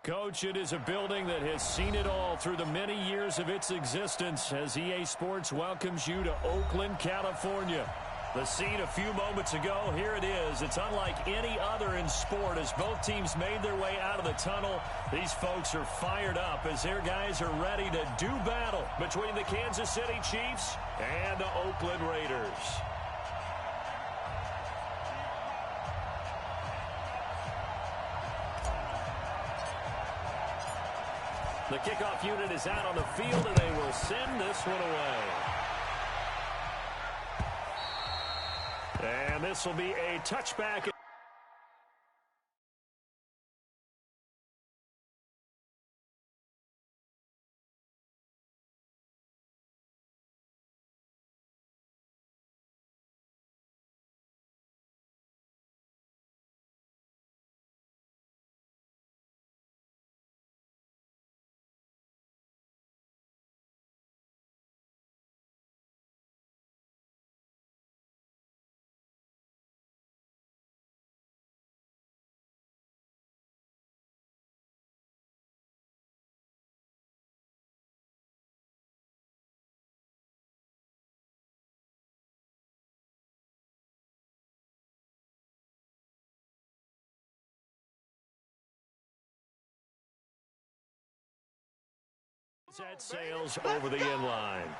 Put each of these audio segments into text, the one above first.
Coach, it is a building that has seen it all through the many years of its existence as EA Sports welcomes you to Oakland, California. The scene a few moments ago, here it is. It's unlike any other in sport as both teams made their way out of the tunnel. These folks are fired up as their guys are ready to do battle between the Kansas City Chiefs and the Oakland Raiders. The kickoff unit is out on the field, and they will send this one away. And this will be a touchback. That sails over the end line.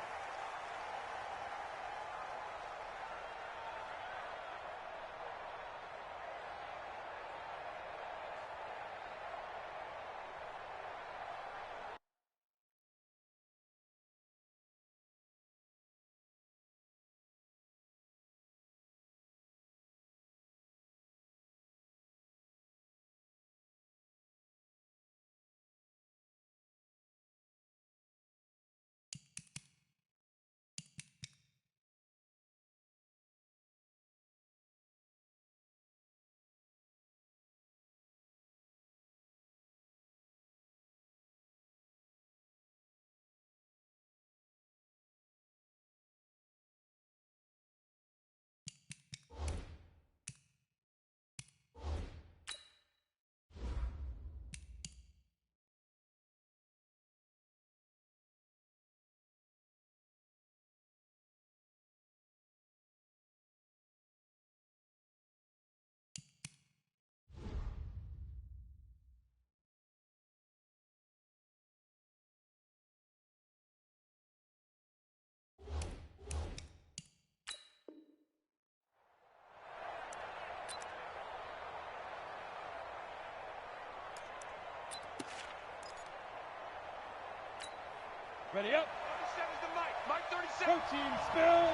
Ready up. 37's the Mike. Mike 37. Protein spill.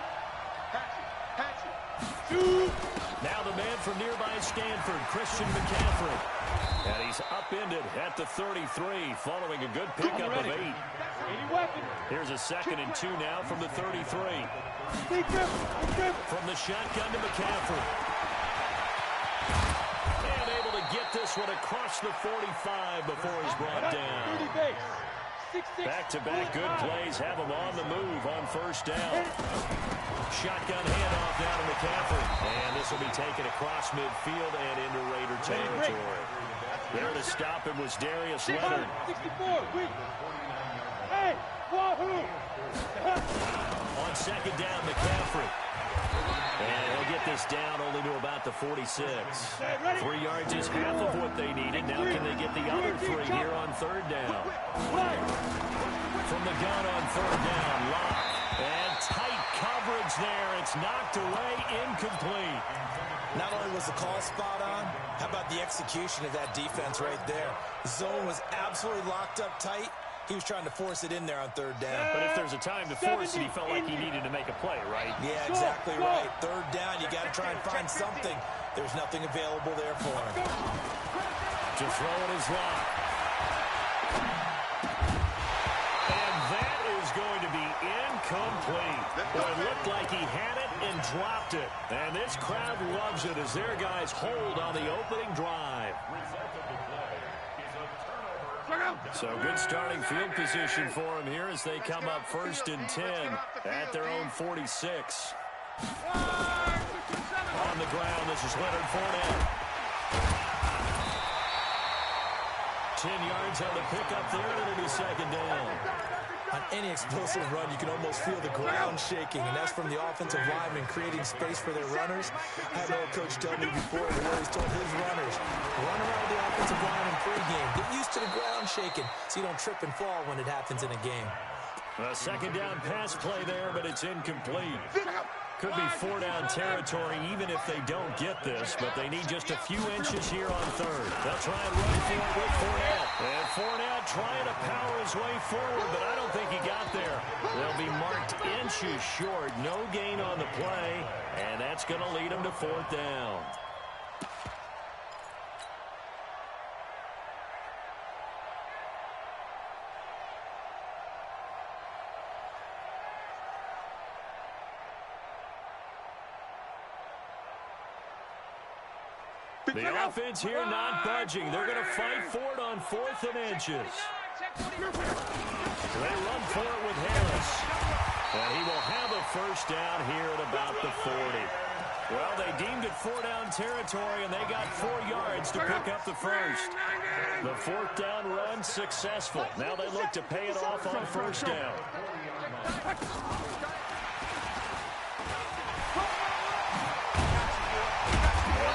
Patch it. Shoot. Now the man from nearby Stanford, Christian McCaffrey. And he's upended at the 33 following a good pickup of 8. 80 weapon. Here's a 2nd and 2 now from the 33. Big grip. From the shotgun to McCaffrey. And able to get this one across the 45 before he's brought down. 30 base. Back-to-back good plays have him on the move on first down. Shotgun handoff now to McCaffrey. And this will be taken across midfield and into Raider territory. There to stop him was Darius Leonard. 64, weak. Hey, wahoo! On 2nd down, McCaffrey. And he'll get this down only to about the 46. 3 yards is half of what they needed. Now can they get the other 3 here on 3rd down? From the gun on 3rd down, Lock. And tight coverage there. It's knocked away, incomplete. Not only was the call spot on, how about the execution of that defense right there? The zone was absolutely locked up tight. He was trying to force it in there on 3rd down. But if there's a time to force it, he felt like he needed to make a play, right? Yeah, exactly right. 3rd down, you got to try and find something. There's nothing available there for him. To throw it is Lock. And that is going to be incomplete. Well, it looked like he had it and dropped it. And this crowd loves it as their guys hold on the opening drive. So good starting field position for him here as they come up 1st and 10 at their own 46. On the ground, this is Leonard Fournette. 10 yards on the pickup there, and it'll be second down. On any explosive run, you can almost feel the ground shaking, and that's from the offensive linemen creating space for their runners. I had an old coach tell me before, he always told his runners, run around the offensive line in pregame. Get used to the ground shaking so you don't trip and fall when it happens in a game. A second down pass play there, but it's incomplete. Could be 4-down territory even if they don't get this, but they need just a few inches here on third. They'll try and run for it with Fournette. And Fournette trying to power his way forward, but I don't think he got there. They'll be marked inches short. No gain on the play, and that's going to lead them to 4th down. The offense here not budging. They're going to fight for it on 4th and inches. They run for it with Harris. And he will have a first down here at about the 40. Well, they deemed it 4-down territory, and they got 4 yards to pick up the first. The 4th down run successful. Now they look to pay it off on 1st down.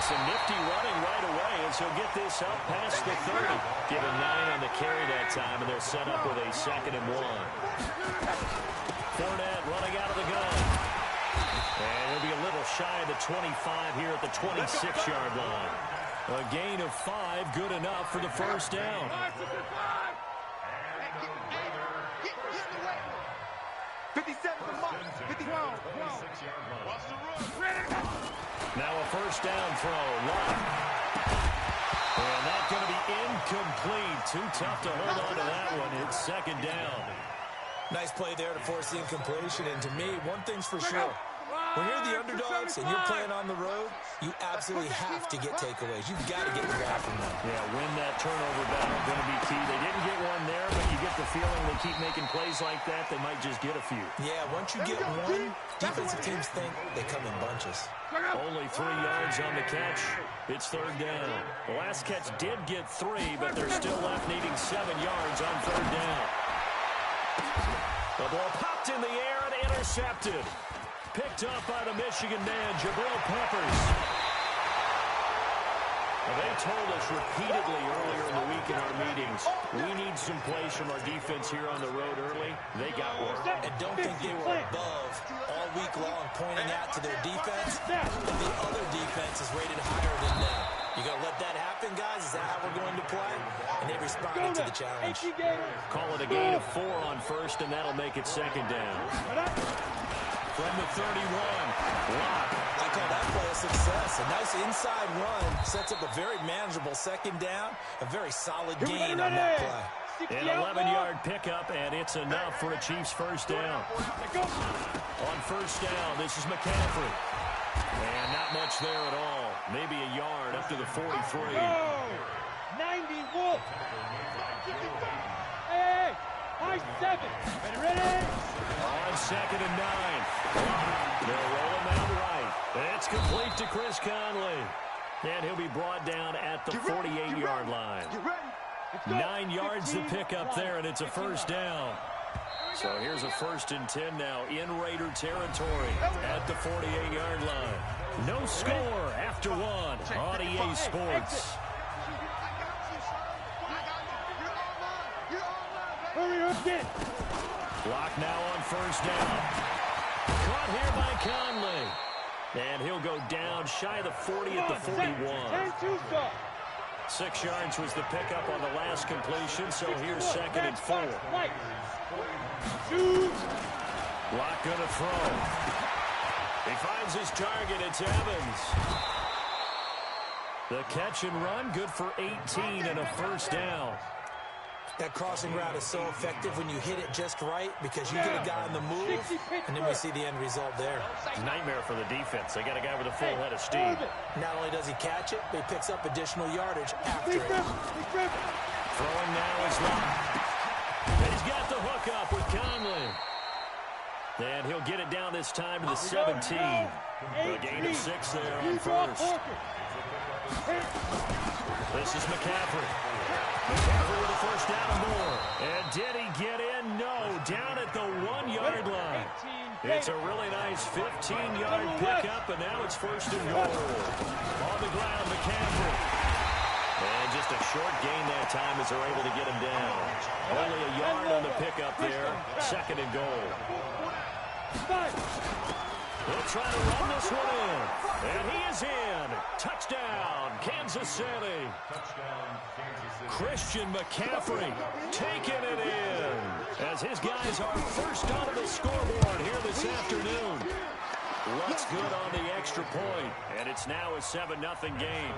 Some nifty running right away as he'll get this up past the 30. Give him 9 on the carry that time, and they're set up with a 2nd and 1. Fournette running out of the gun. And he'll be a little shy of the 25 here at the 26-yard line. A gain of 5, good enough for the first down. Now a first down throw. Lock. And that's going to be incomplete. Too tough to hold on to that one. It's 2nd down. Nice play there to force the incompletion. And to me, one thing's for sure. When you're the underdogs and you're playing on the road, you absolutely have to get takeaways. You've got to get the ball from them. Yeah, win that turnover battle going to be key. They didn't get one there, but you get the feeling they keep making plays like that, they might just get a few. Yeah, once you get one, defensive teams think they come in bunches. Only 3 yards on the catch. It's 3rd down. The last catch did get 3, but they're still left needing 7 yards on 3rd down. The ball popped in the air and intercepted. Picked up by the Michigan man, Jabril Peppers. Well, they told us repeatedly earlier in the week in our meetings, we need some plays from our defense here on the road early. They got one. And don't think they were above all week long pointing out to their defense. And the other defense is rated higher than them. You going to let that happen, guys? Is that how we're going to play? And they responded to the challenge. Call it a gain of 4 on 1st, and that'll make it 2nd down. From the 31, Lock. I call that play a success. A nice inside run sets up a very manageable 2nd down. A very solid gain on that play. An 11-yard pickup, and it's enough for a Chiefs first down. On 1st down, this is McCaffrey. And not much there at all. Maybe a yard up to the 43. 90 Wolf. Hey, high 7. Ready? On 2nd and 9. They'll roll him out right. It's complete to Chris Conley. And he'll be brought down at the 48-yard line. 9 yards to pick up there, and it's a first down. So here's a 1st and 10 now in Raider territory at the 48-yard line. No score after 1 on EA Sports. Hurry up, get. Block now on 1st down. Caught here by Conley. And he'll go down shy of the 40 at the 41. 6 yards was the pickup on the last completion, so here's 2nd and 4. Lock gonna throw. He finds his target, it's Evans. The catch and run, good for 18 and a first down. That crossing route is so effective when you hit it just right because you get a guy on the move, and then we see the end result there. Nightmare for the defense. They got a guy with a full head of steam. Not only does he catch it, but he picks up additional yardage after it. Throwing now is Lock. He's got the hook up with Conley. And he'll get it down this time to the 17. A gain of 6 there on 1st. This is McCaffrey. McCaffrey with a first down and more. And did he get in? No. Down at the 1-yard line. It's a really nice 15-yard pickup, and now it's first and goal. On the ground, McCaffrey. And just a short gain that time as they're able to get him down. Only a yard on the pickup there. Second and goal. They'll try to run this one in. And he is in. Touchdown, Kansas City. Christian McCaffrey taking it in as his guys are first on the scoreboard here this afternoon. Looks good on the extra point, and it's now a 7-0 game.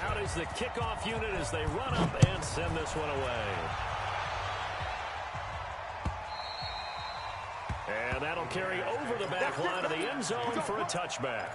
Out is the kickoff unit as they run up and send this one away. And that'll carry over the back line of the end zone for a touchback.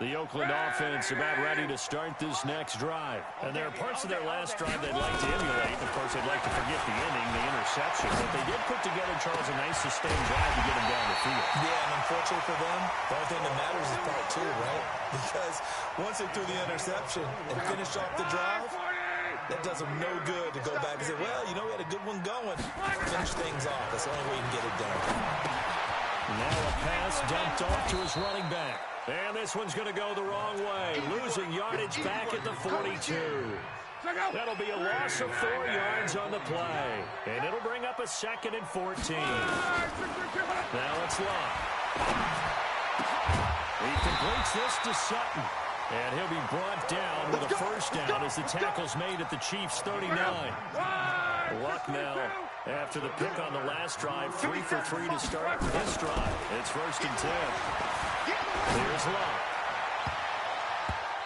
The Oakland offense about ready to start this next drive. And there are parts of their last drive they'd like to emulate. Of course, they'd like to forget the ending, the interception. But they did put together, Charles, a nice sustained drive to get them down the field. Yeah, and unfortunately for them, the only thing that matters is part two, right? Because once they threw the interception and finished off the drive, that does them no good to go back and say, well, you know, we had a good one going. Finish things off. That's the only way you can get it done. Now a pass dumped off to his running back. And this one's going to go the wrong way. Losing yardage back at the 42. That'll be a loss of 4 yards on the play. And it'll bring up a 2nd and 14. Now it's Locke. He completes this to Sutton. And he'll be brought down with a first down as the tackle's made at the Chiefs' 39. Luck now, after the pick on the last drive, 3 for 3 to start this drive. It's 1st and 10. Here's Luck.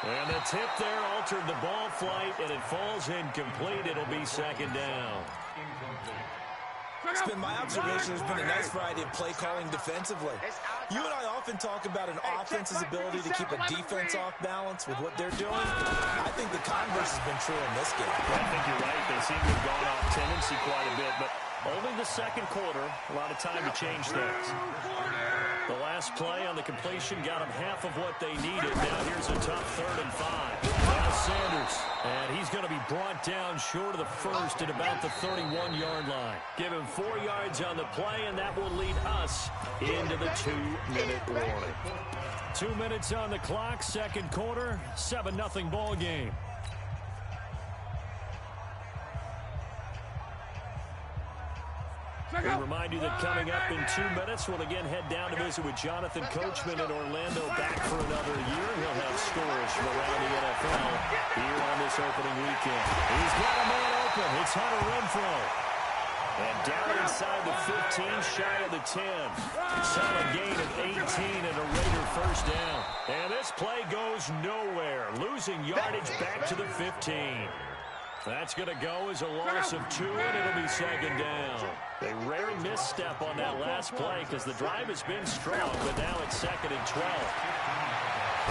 And the tip there altered the ball flight, and it falls incomplete. It'll be 2nd down. It's been my observation. There's been a nice variety of play calling defensively. You and I often talk about an offense's ability to keep a defense off balance with what they're doing. I think the converse has been true in this game. I think you're right. They seem to have gone off tendency quite a bit, but only the second quarter, a lot of time to change things. The last play on the completion got them half of what they needed. Now here's a tough 3rd and 5. Now Sanders, and he's going to be brought down short of the first at about the 31-yard line. Give him 4 yards on the play, and that will lead us into the 2-minute warning. 2 minutes on the clock, second quarter, 7-0 ball game. We remind you that coming up in 2 minutes, we'll again head down to visit with Jonathan Coachman in Orlando, back for another year. He'll have scores from around the NFL here on this opening weekend. He's got a man open. It's Hunter Renfrow. And down inside the 15, shy of the 10. Solid gain of 18 and a Raider first down. And this play goes nowhere. Losing yardage back to the 15. That's going to go as a loss of 2, and it'll be 2nd down. A rare misstep on that last play because the drive has been strong, but now it's 2nd and 12.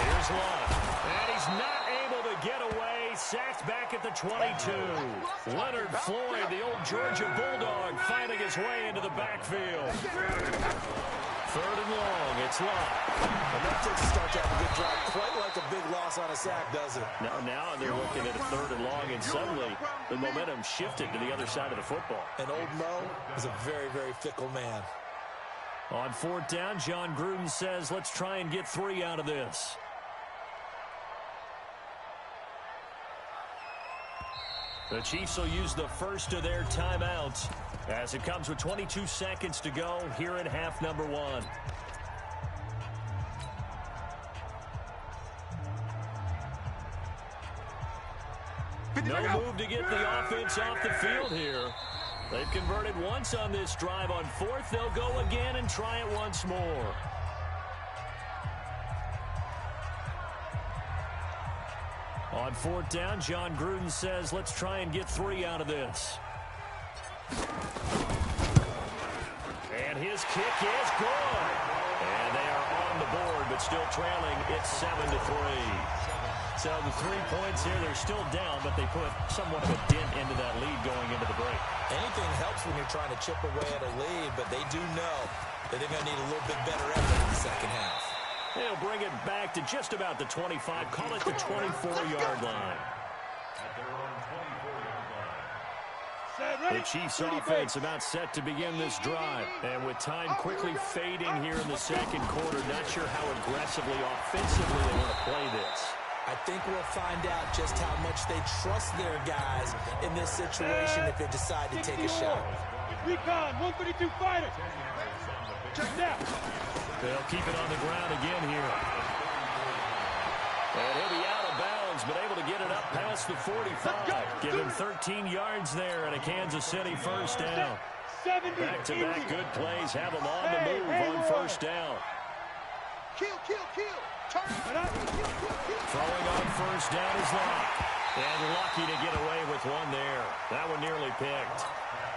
Here's Love. And he's not able to get away. Sacked back at the 22. Leonard Floyd, the old Georgia Bulldog, finding his way into the backfield. 3rd and long, it's Love. And that takes a start to have a good drive. Quite like a big loss on a sack, does it? Now they're looking at a 3rd and long, and suddenly the momentum shifted to the other side of the football. And old Mo is a very, very fickle man. On 4th down, John Gruden says, let's try and get 3 out of this. The Chiefs will use the first of their timeouts as it comes with 22 seconds to go here in half number 1. No move to get the offense off the field here. They've converted once on this drive. On 4th, they'll go again and try it once more. On 4th down, John Gruden says, let's try and get 3 out of this. And his kick is good. And they are on the board, but still trailing. It's 7-3. So the 3 points here, they're still down, but they put somewhat of a dent into that lead going into the break. Anything helps when you're trying to chip away at a lead, but they do know that they're going to need a little bit better effort in the second half. They'll bring it back to just about the 25, call it the 24-yard line. The Chiefs offense about set to begin this drive. And with time quickly fading here in the second quarter, not sure how aggressively, offensively they want to play this. I think we'll find out just how much they trust their guys in this situation if they decide to take a shot. Recon, 132 fighter. Check down. They'll keep it on the ground again here. And he'll be out of bounds, but able to get it up past the 45. Give him 13 yards there and a Kansas City first down. Back-to-back good plays have them on the move on first down. Kill. Throwing on first down is Locke. And lucky to get away with one there. That one nearly picked.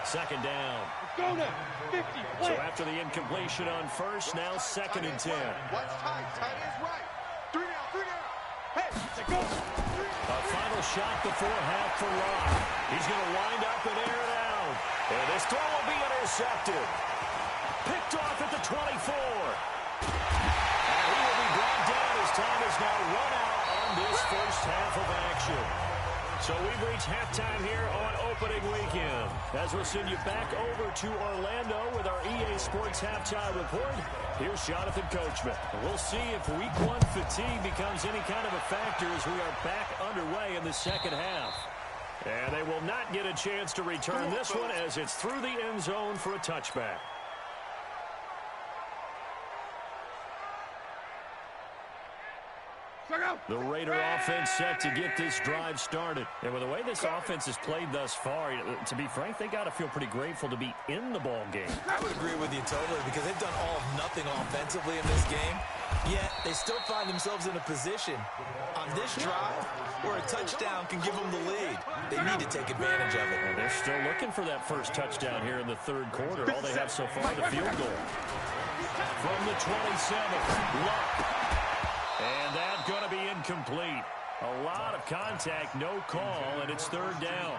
Second down. Go now. 50. So after the incompletion on first, now second and 10. Watch tight. Tight is right. 3 down. Hey, Go. A final shot before half for Locke. He's going to wind up and air it out. And this throw will be intercepted. Picked off at the 24. And he will be brought down as time is now run out on this first half of action. So we've reached halftime here on opening weekend. As we'll send you back over to Orlando with our EA Sports halftime report, here's Jonathan Coachman. We'll see if week one fatigue becomes any kind of a factor as we are back underway in the second half. And they will not get a chance to return this one as it's through the end zone for a touchback. The Raider offense set to get this drive started. And with the way this offense has played thus far, to be frank, they got to feel pretty grateful to be in the ball game. I would agree with you totally because they've done all of nothing offensively in this game. Yet they still find themselves in a position on this drive where a touchdown can give them the lead. They need to take advantage of it. And they're still looking for that first touchdown here in the third quarter. All they have so far, the field goal. From the 27, Luck. And that's going to be incomplete. A lot of contact, no call, and it's third down.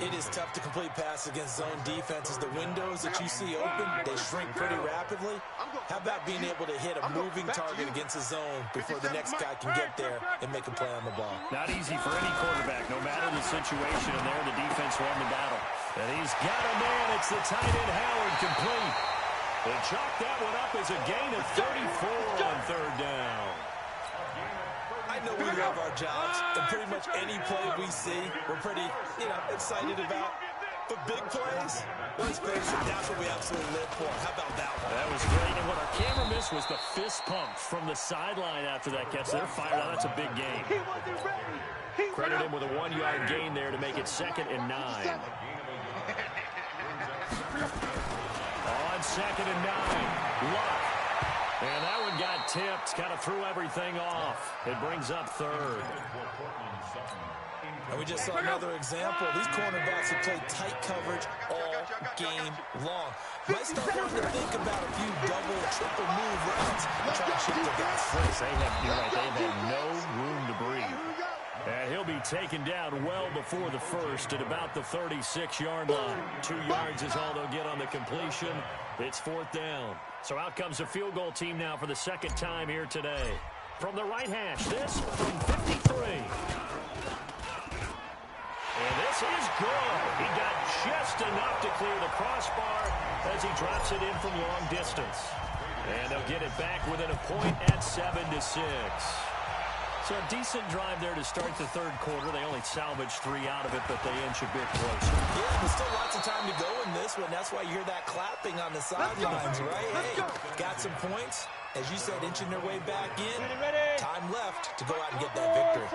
It is tough to complete passes against zone defenses. The windows that you see open, they shrink pretty rapidly. How about being able to hit a moving target against a zone before the next guy can get there and make a play on the ball? Not easy for any quarterback, no matter the situation, and there the defense won the battle. And he's got a man. It's the tight end, Howard, complete. They chalk that one up as a gain of 34 on third down. I know we love our jobs, and pretty much any play we see, we're pretty, excited about. But big plays, let's face it, that's what we absolutely live for. How about that one? That was great, and what our camera missed was the fist pump from the sideline after that catch. They're fired out. That's a big gain. Credit him with a 1-yard gain there to make it 2nd and 9. On 2nd and 9, Luck. And that one got tipped, kind of threw everything off. It brings up third. And we just saw another example. These cornerbacks have played tight coverage all game long. Might start wanting to think about a few double, triple move routes and try to shift their guys first. You're right, they've had no room to breathe. And he'll be taken down well before the first at about the 36-yard line. 2 yards is all they'll get on the completion. It's 4th down. So out comes the field goal team now for the second time here today. From the right hash, this from 53. And this is good. He got just enough to clear the crossbar as he drops it in from long distance. And they'll get it back within a point at 7-6. So a decent drive there to start the third quarter. They only salvaged 3 out of it, but they inch a bit closer. Yeah, there's still lots of time to go in this one. That's why you hear that clapping on the sidelines, right? Hey, got some points. As you said, inching their way back in. Time left to go out and get that victory.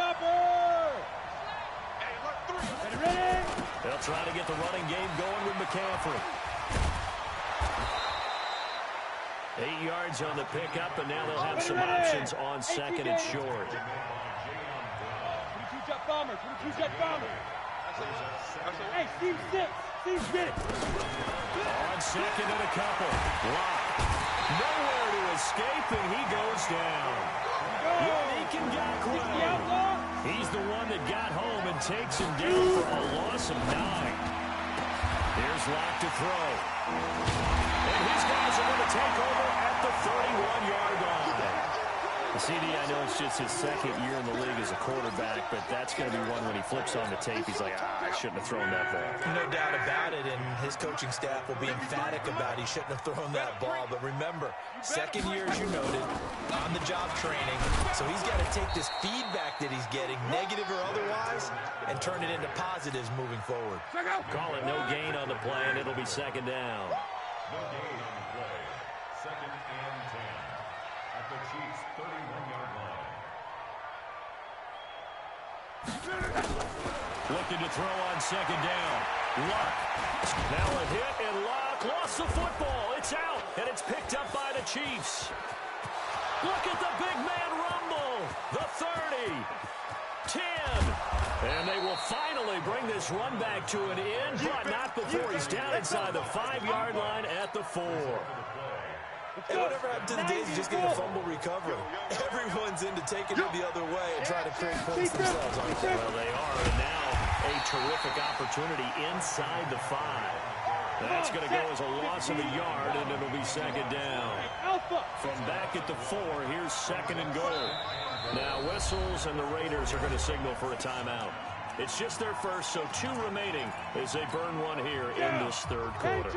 They'll try to get the running game going with McCaffrey. 8 yards on the pickup, and now they'll have some options on 2nd and short. 22-jet bomber, 22-jet bomber. Hey, Steve, get it. On 2nd and a couple. Lock. Nowhere to escape, and he goes down. Yannick Ngakoue. He's the one that got home and takes him down for a loss of 9. Here's Locke to throw. And his guys are going to take over at the 31-yard line. CD, I know it's just his second year in the league as a quarterback, but that's going to be one when he flips on the tape. He's like, I shouldn't have thrown that ball. No doubt about it, and his coaching staff will be emphatic about he shouldn't have thrown that ball. But remember, second year, as you noted, on-the-job training, so he's got to take this feedback that he's getting, negative or otherwise, and turn it into positives moving forward. Call it no gain on the play, and it'll be second down. No gain on the play. Second and 10 at the Chiefs' 31-yard line. Looking to throw on second down. Luck. Now a hit, and Luck lost the football. It's out, and it's picked up by the Chiefs. Look at the big man rumble. The 30. 10. And they will finally bring this run back to an end, but not before he's down inside the 5-yard line at the 4. And whatever happened to the days of just getting a fumble recovery? Everyone's into taking it the other way and trying to create points themselves, aren't they? Well, they are, and now a terrific opportunity inside the 5. That's going to go as a loss of a yard, and it'll be second down. From back at the 4, here's second and goal. Now, whistles and the Raiders are going to signal for a timeout. It's just their first, so 2 remaining as they burn one here in this third quarter.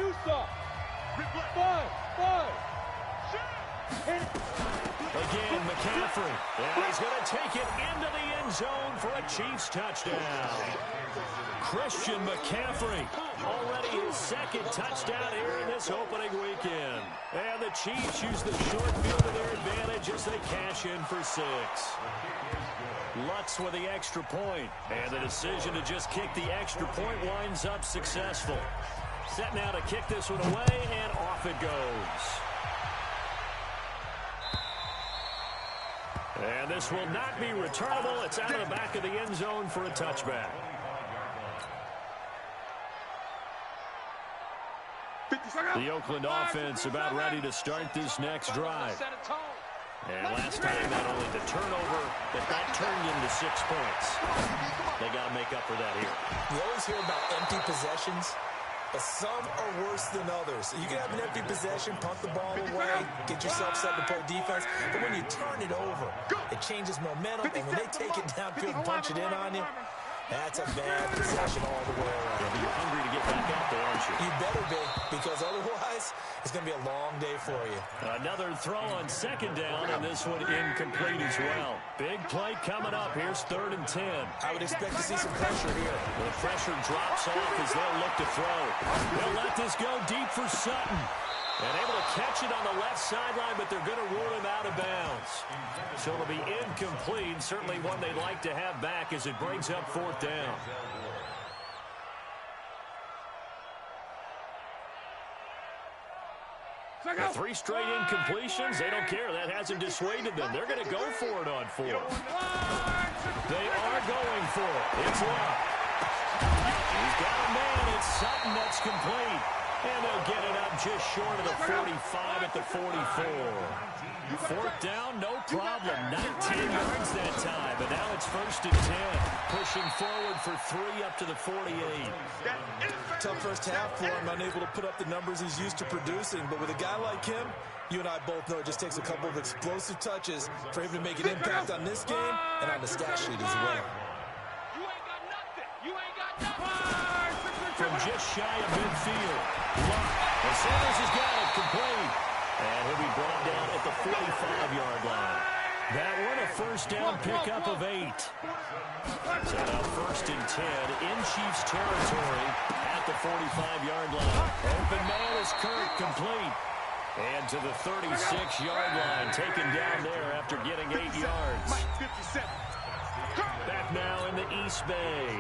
Again, McCaffrey. And he's going to take it into the end zone for a Chiefs touchdown. Christian McCaffrey, already his second touchdown here in this opening weekend. And the Chiefs use the short field to their advantage as they cash in for 6. Lutz with the extra point. And the decision to just kick the extra point winds up successful. Set now to kick this one away, and off it goes. And this will not be returnable. It's out of the back of the end zone for a touchback. The Oakland offense about ready to start this next drive. And last time, not only the turnover, but that turned into 6 points. They got to make up for that here. You always hear about empty possessions, but some are worse than others. You can have an empty possession, punt the ball away, get yourself set to play defense, but when you turn it over, it changes momentum, and when they take it downfield and punch it in on you, that's a bad possession all the way around. You're hungry to get back out there, aren't you? You better be, because otherwise, it's going to be a long day for you. Another throw on second down, and this one incomplete as well. Big play coming up. Here's 3rd and 10. I would expect to see some pressure here. The pressure drops off as they'll look to throw. They'll let this go deep for Sutton. And able to catch it on the left sideline, but they're going to rule him out of bounds. So it'll be incomplete. Certainly one they'd like to have back as it brings up 4th down. The 3 straight incompletions, they don't care. That hasn't dissuaded them. They're going to go for it on 4. They are going for it. It's Locke. He's got a man. It's Sutton that's complete. And they'll get it up just short of the 45 at the 44. 4th down, no problem. 19 yards that time. But now it's 1st and 10. Pushing forward for 3 up to the 48. Tough first half for him, unable to put up the numbers he's used to producing. But with a guy like him, you and I both know it just takes a couple of explosive touches for him to make an impact on this game and on the stat sheet as well. You ain't got nothing. You ain't got nothing. From just shy of midfield. Luck. And Sanders has got it complete. And he'll be brought down at the 45-yard line. That one a 1st down pickup of 8. So now 1st and 10 in Chiefs territory at the 45-yard line. Open man is Kirk, complete. And to the 36-yard line, taken down there after getting 8 yards. Back now in the East Bay.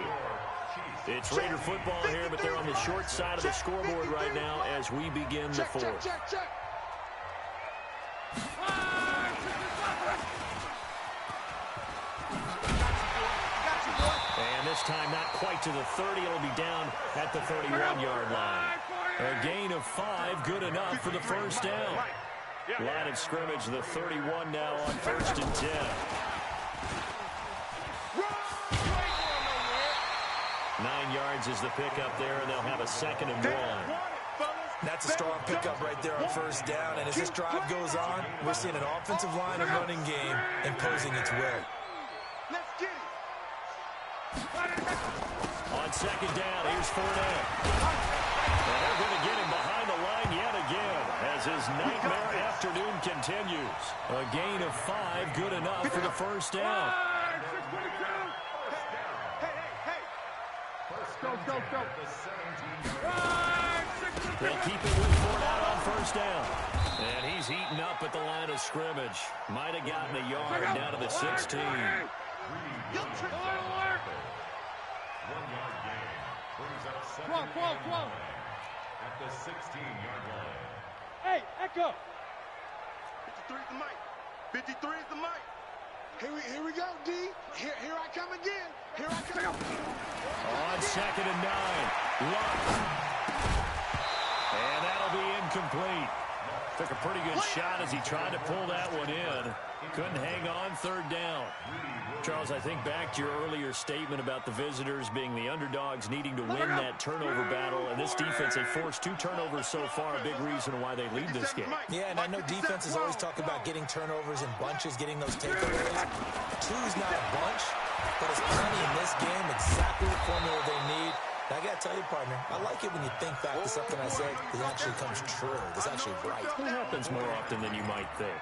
It's Raider football here, but they're on the short side of the scoreboard right now as we begin the 4th. And this time not quite to the 30. It'll be down at the 31-yard line. A gain of 5, good enough for the 1st down. Line of scrimmage, the 31 now on 1st and 10. yards is the pickup there, and they'll have a 2nd and 1. That's a strong pickup right there on first down. And as this drive goes on, we're seeing an offensive line and running game imposing its will. Let's get it. On 2nd down, here's Fournette. And they're going to get him behind the line yet again as his nightmare afternoon continues. A gain of 5, good enough for the first down. Go. They'll keep it with Fournette on first down. And he's heating up at the line of scrimmage. Might have gotten a yard down to the 16. 1-yard gain brings up 2nd and 9 at the 16-yard line. Hey, Echo. 53 is the mic. 53 is the mic. Here we go, D. Here I come again. Here I come. On 2nd and 9. Luck. And that'll be incomplete. Took a pretty good shot as he tried to pull that one in. Couldn't hang on 3rd down. Charles, I think back to your earlier statement about the visitors being the underdogs needing to win that turnover battle. And this defense, they forced 2 turnovers so far, a big reason why they lead this game. Yeah, and I know defenses always talk about getting turnovers in bunches, getting those takeaways. 2's not a bunch, but it's plenty in this game. Exactly the formula they need. I got to tell you, partner, I like it when you think back to something I said that actually comes true. It's actually right. It happens more often than you might think.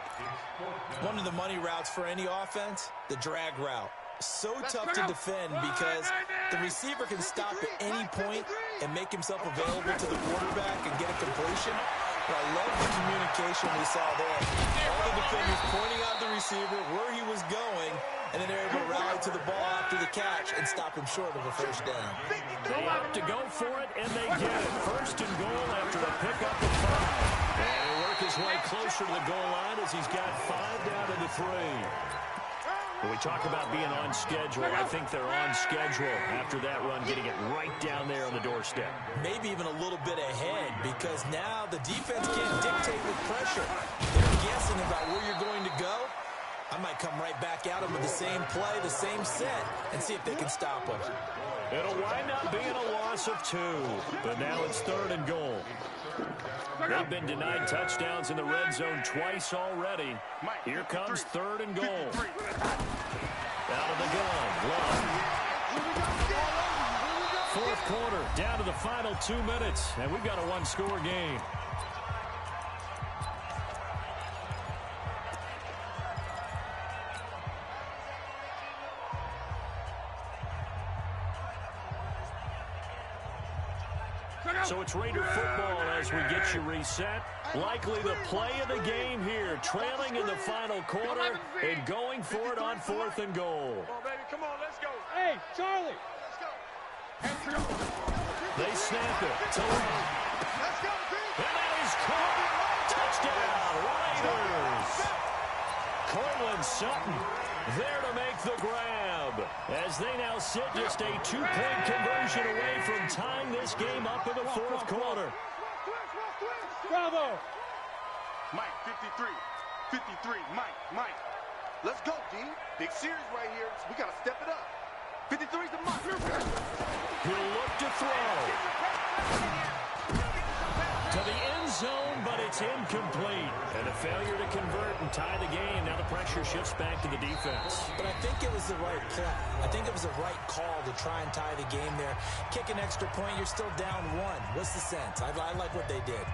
One of the money routes for any offense, the drag route. So tough to defend because the receiver can stop at any point and make himself available to the quarterback and get a completion. But I love the communication we saw there. All the defenders pointing out the receiver, where he was going, and then they're able to rally to the ball after the catch and stop him short of a first down. They opt to go for it, and they get it. 1st and goal after a pickup of 5. And he'll work his way closer to the goal line as he's got 5 down to the 3. When we talk about being on schedule, I think they're on schedule after that run, getting it right down there on the doorstep. Maybe even a little bit ahead because now the defense can't dictate with pressure. They're guessing about where you're going to go. I might come right back at them with the same play, the same set, and see if they can stop them. It'll wind up being a loss of 2, but now it's 3rd and goal. They've been denied touchdowns in the red zone twice already. Here comes 3rd and goal. Out of the gun. Love. 4th quarter, down to the final 2 minutes, and we've got a 1-score game. So it's Raider football as we get you reset. Likely the play of the game here, trailing in the final quarter and going for it on 4th and goal. Come on, baby. Come on, let's go. Hey, Charlie. Let's go. They snap it to Love. Let's go, D. And that is caught. Touchdown, Raiders. Cortland Sutton there to make the grab as they now sit just a 2-point conversion away from tying this game up in the 4th quarter. Bravo. Mike, 53. 53. Mike. Let's go, D. Big series right here. We got to step it up. 53 is the Mike. He'll look to throw. To the end zone, but it's incomplete. And a failure to convert and tie the game. Now the pressure shifts back to the defense. But I think it was the right play. I think it was the right call to try and tie the game there. Kick an extra point, you're still down 1. What's the sense? I like what they did.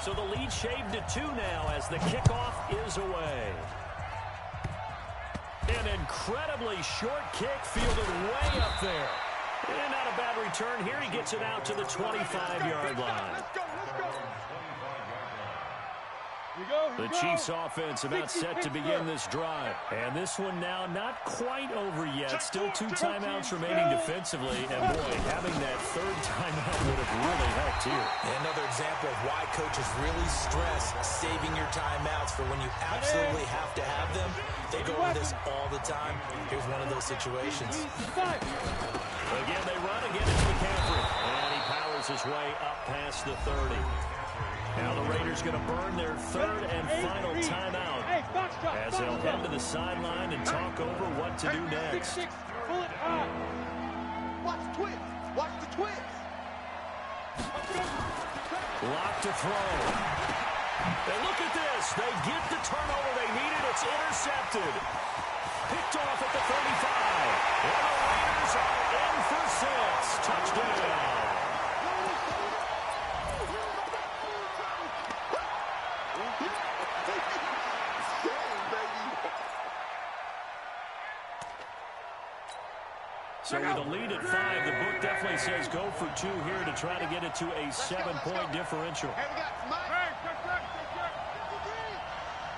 So the lead shaved to 2 now as the kickoff is away. An incredibly short kick fielded way up there. And not a bad return here. He gets it out to the 25-yard line. Let's go. The Chiefs offense about set to begin this drive. And this one now not quite over yet. Still 2 timeouts remaining defensively. And boy, having that 3rd timeout would have really helped here. Another example of why coaches really stress saving your timeouts for when you absolutely have to have them. They go over this all the time. Here's one of those situations. Again, they run. Again, it's McCaffrey. And he powers his way up past the 30. Now the Raiders going to burn their 3rd and final timeout as they'll head head to the sideline and talk over what to do next. 6-6. Pull it high. Watch the twist. Watch the twist. Lock to throw. And look at this. They get the turnover they needed. It's intercepted. Picked off at the 35. And the Raiders are in for 6. Touchdown. So with a lead at 5, the book definitely says go for 2 here to try to get it to a 7-point differential. Hey, we got Mike. Let's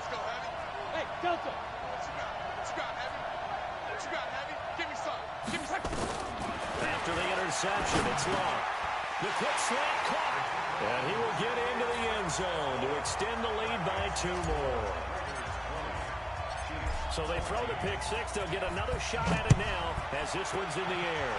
go, Heavy. Hey, Delta. What you got? What you got, Heavy? What you got, Heavy? Give me some. Give me some. After the interception, it's Long. The quick slant caught. And he will get into the end zone to extend the lead by 2 more. So they throw the pick 6. They'll get another shot at it now as this one's in the air.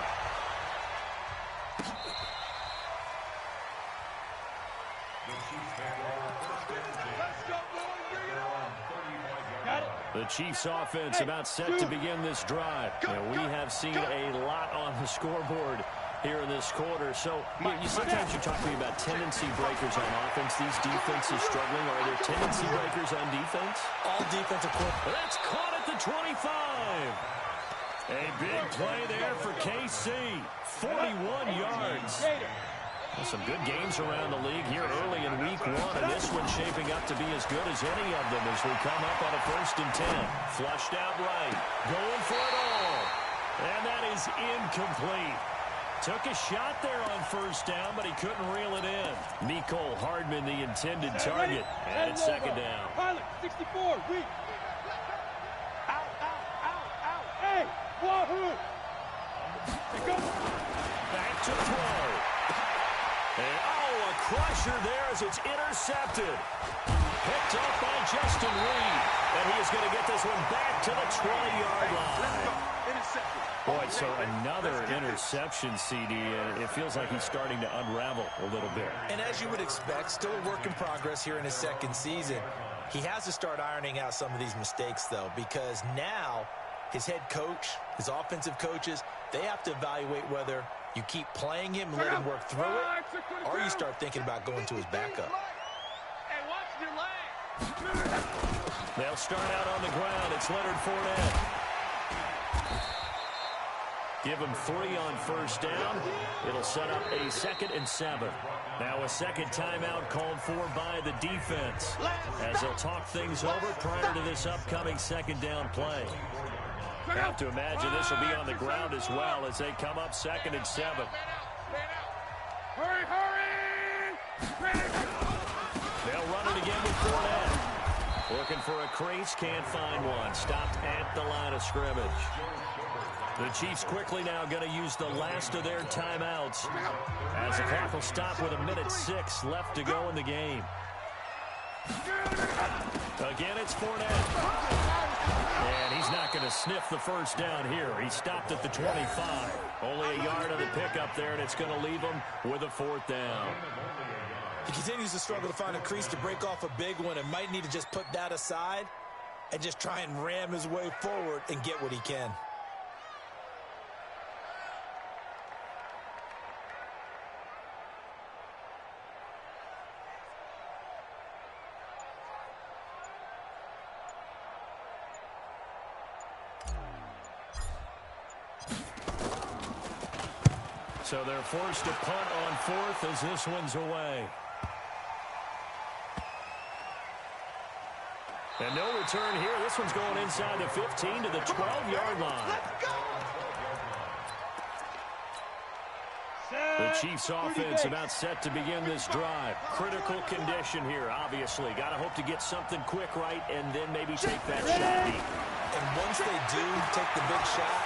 The Chiefs offense about set to begin this drive. And we have seen a lot on the scoreboard here in this quarter. So sometimes you talk to me about tendency breakers on offense. These defenses struggling. Are there tendency breakers on defense? All defensive quarter. That's caught at the 25. A big play there for KC. 41 yards. Well, some good games around the league here early in week 1, and this one's shaping up to be as good as any of them as we come up on a 1st and 10. Flushed out right. Going for it all. And that is incomplete. Took a shot there on 1st down, but he couldn't reel it in. Mecole Hardman, the intended target, and it's 2nd down. Pilot, 64, weak. Out. Hey, wahoo. Back to throw. And, a crusher there as it's intercepted. Picked up by Justin Reed. And he is going to get this one back to the 20-yard line. Intercepted. Boy, so another interception, CD, and it feels like he's starting to unravel a little bit. And as you would expect, still a work in progress here in his 2nd season. He has to start ironing out some of these mistakes, though, because now his head coach, his offensive coaches, they have to evaluate whether you keep playing him and let him work through it, or you start thinking about going to his backup. Hey, watch your leg. They'll start out on the ground. It's Leonard Fournette. Give him 3 on 1st down. It'll set up a 2nd and 7. Now a second timeout called for by the defense as they'll talk things over prior to this upcoming 2nd down play. Have to imagine this will be on the ground as well as they come up 2nd and 7. Hurry! They'll run it again with Fournette. Looking for a crease, can't find one. Stopped at the line of scrimmage. The Chiefs quickly now going to use the last of their timeouts as the clock will stop with 1:06 left to go in the game. Again, it's Fournette. And he's not going to sniff the 1st down here. He stopped at the 25. Only a yard of the pickup there, and it's going to leave him with a 4th down. He continues to struggle to find a crease to break off a big one and might need to just put that aside and just try and ram his way forward and get what he can. So they're forced to punt on 4th as this one's away. And no return here. This one's going inside the 15 to the 12-yard line. The Chiefs offense about set to begin this drive. Critical condition here, obviously. Got to hope to get something quick right and then maybe take that shot deep. And once they do take the big shot,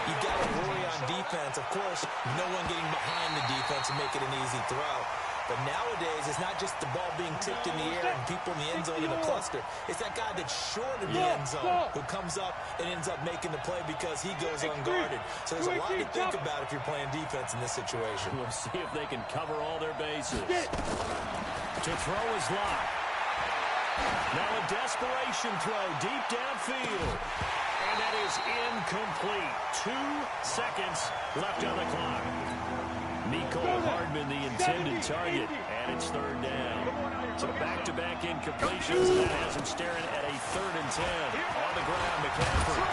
you've got to worry on defense. Of course, no one getting behind the defense and make it an easy throw. But nowadays, it's not just the ball being tipped in the air and people in the end zone in a cluster. It's that guy that's short in the end zone who comes up and ends up making the play because he goes unguarded. So there's a lot to think about if you're playing defense in this situation. We'll see if they can cover all their bases. To throw is locked. Now a desperation throw deep downfield. And that is incomplete. 2 seconds left on the clock. Mecole Hardman, the intended target, and it's 3rd down. So back-to-back incompletions, and that has him staring at a 3rd and 10. On the ground, McCaffrey.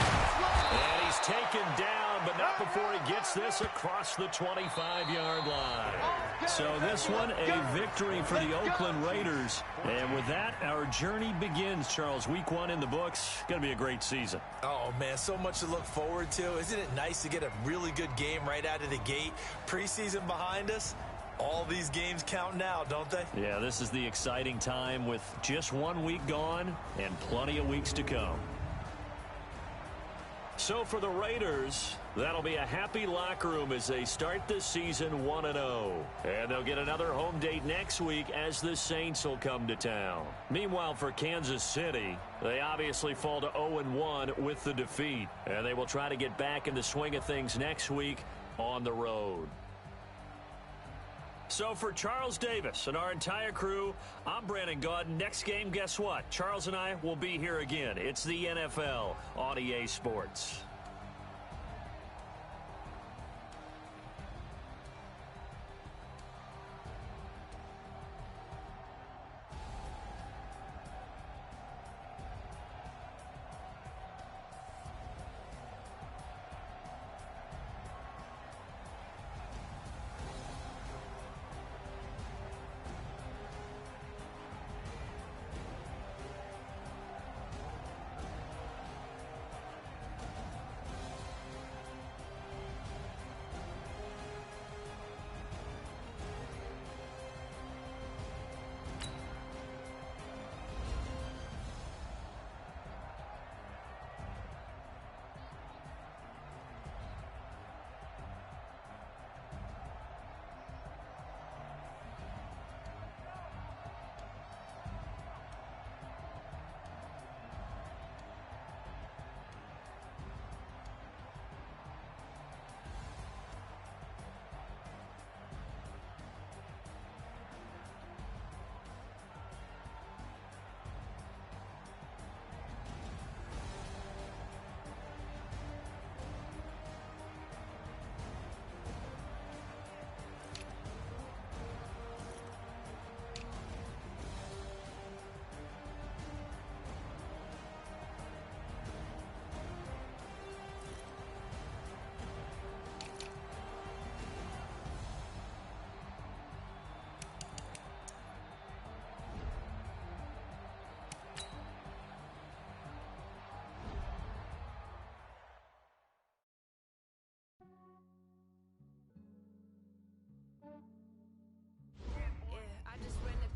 And he's taken down, but not before he gets this across the 25-yard line. So this one, a victory for the Oakland Raiders. And with that, our journey begins, Charles. Week 1 in the books. Going to be a great season. Oh, man, so much to look forward to. Isn't it nice to get a really good game right out of the gate? Preseason behind us. All these games count now, don't they? Yeah, this is the exciting time with just 1 week gone and plenty of weeks to come. So for the Raiders, that'll be a happy locker room as they start this season 1-0. And they'll get another home date next week as the Saints will come to town. Meanwhile, for Kansas City, they obviously fall to 0-1 with the defeat. And they will try to get back in the swing of things next week on the road. So for Charles Davis and our entire crew, I'm Brandon Gaudin. Next game, guess what? Charles and I will be here again. It's the NFL on EA Sports.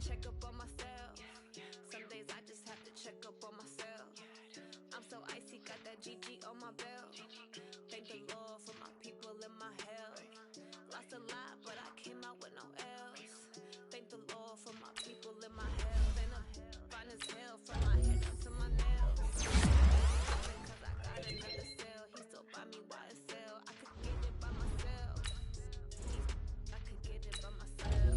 Check up on myself. Some days I just have to check up on myself. I'm so icy, got that GG on my belt. Thank the Lord for my people and my health. Lost a lot, but I came out with no else. Thank the Lord for my people and my health. And I'm fine as hell from my head down to my nails. Cause I got another cell. He still buy me YSL. I could get it by myself. I could get it by myself.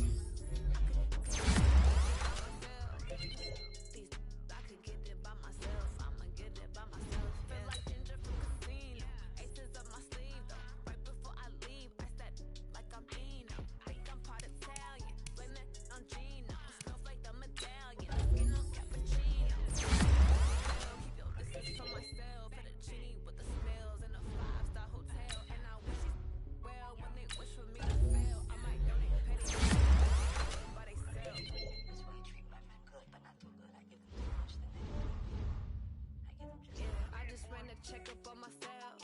I could get it by myself. I'ma get it by myself. Feel like ginger from casino. Aces up my sleeve though. Right before I leave, I said like I'm Dino. Think I'm part Italian. Blame it on Gino. Smells like the medallion. Skin on cappuccino. Keep your distance from myself. Fettuccine with the smells in a 5-star hotel. And I wish you well when they wish for me to fail. I might donate petty, but they sell. That's why I treat women good, but not too good. I give them too much, then I give them just I just ran a check up on myself.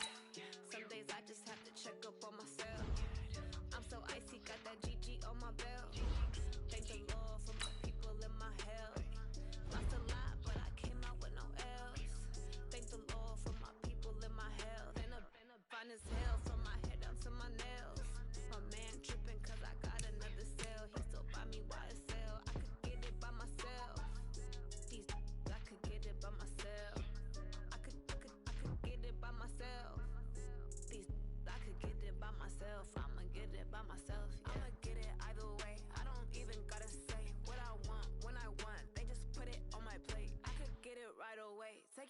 Some days I just have to check up on myself. I'm so icy, got that GG on my belt. Thank the Lord for my people and my health. Lost a lot, but I came out with no else. Thank the Lord for my people and my health. And I'm fine as hell from my head down to my nails. My man tripping cause I got another cell. He still buy me YSL. I could get it by myself. I could get it by myself. I could get it by myself.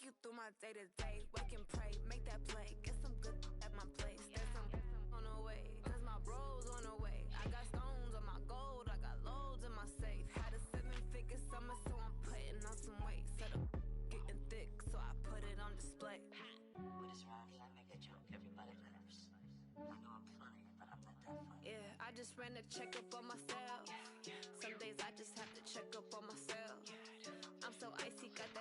you through my day-to-day. Wake and pray, make that play. Get some good at my place. There's some on the way, cause my bro's on the way. I got stones on my gold, I got loads in my safe. Had a 7-figure summer, so I'm putting on some weight. Set up getting thick, so I put it on display. With this rhyme, I make a joke, everybody laughs. I know I'm funny, but I'm not that funny. Yeah, I just ran a checkup on myself. Some days I just have to check up on myself. I'm so icy, got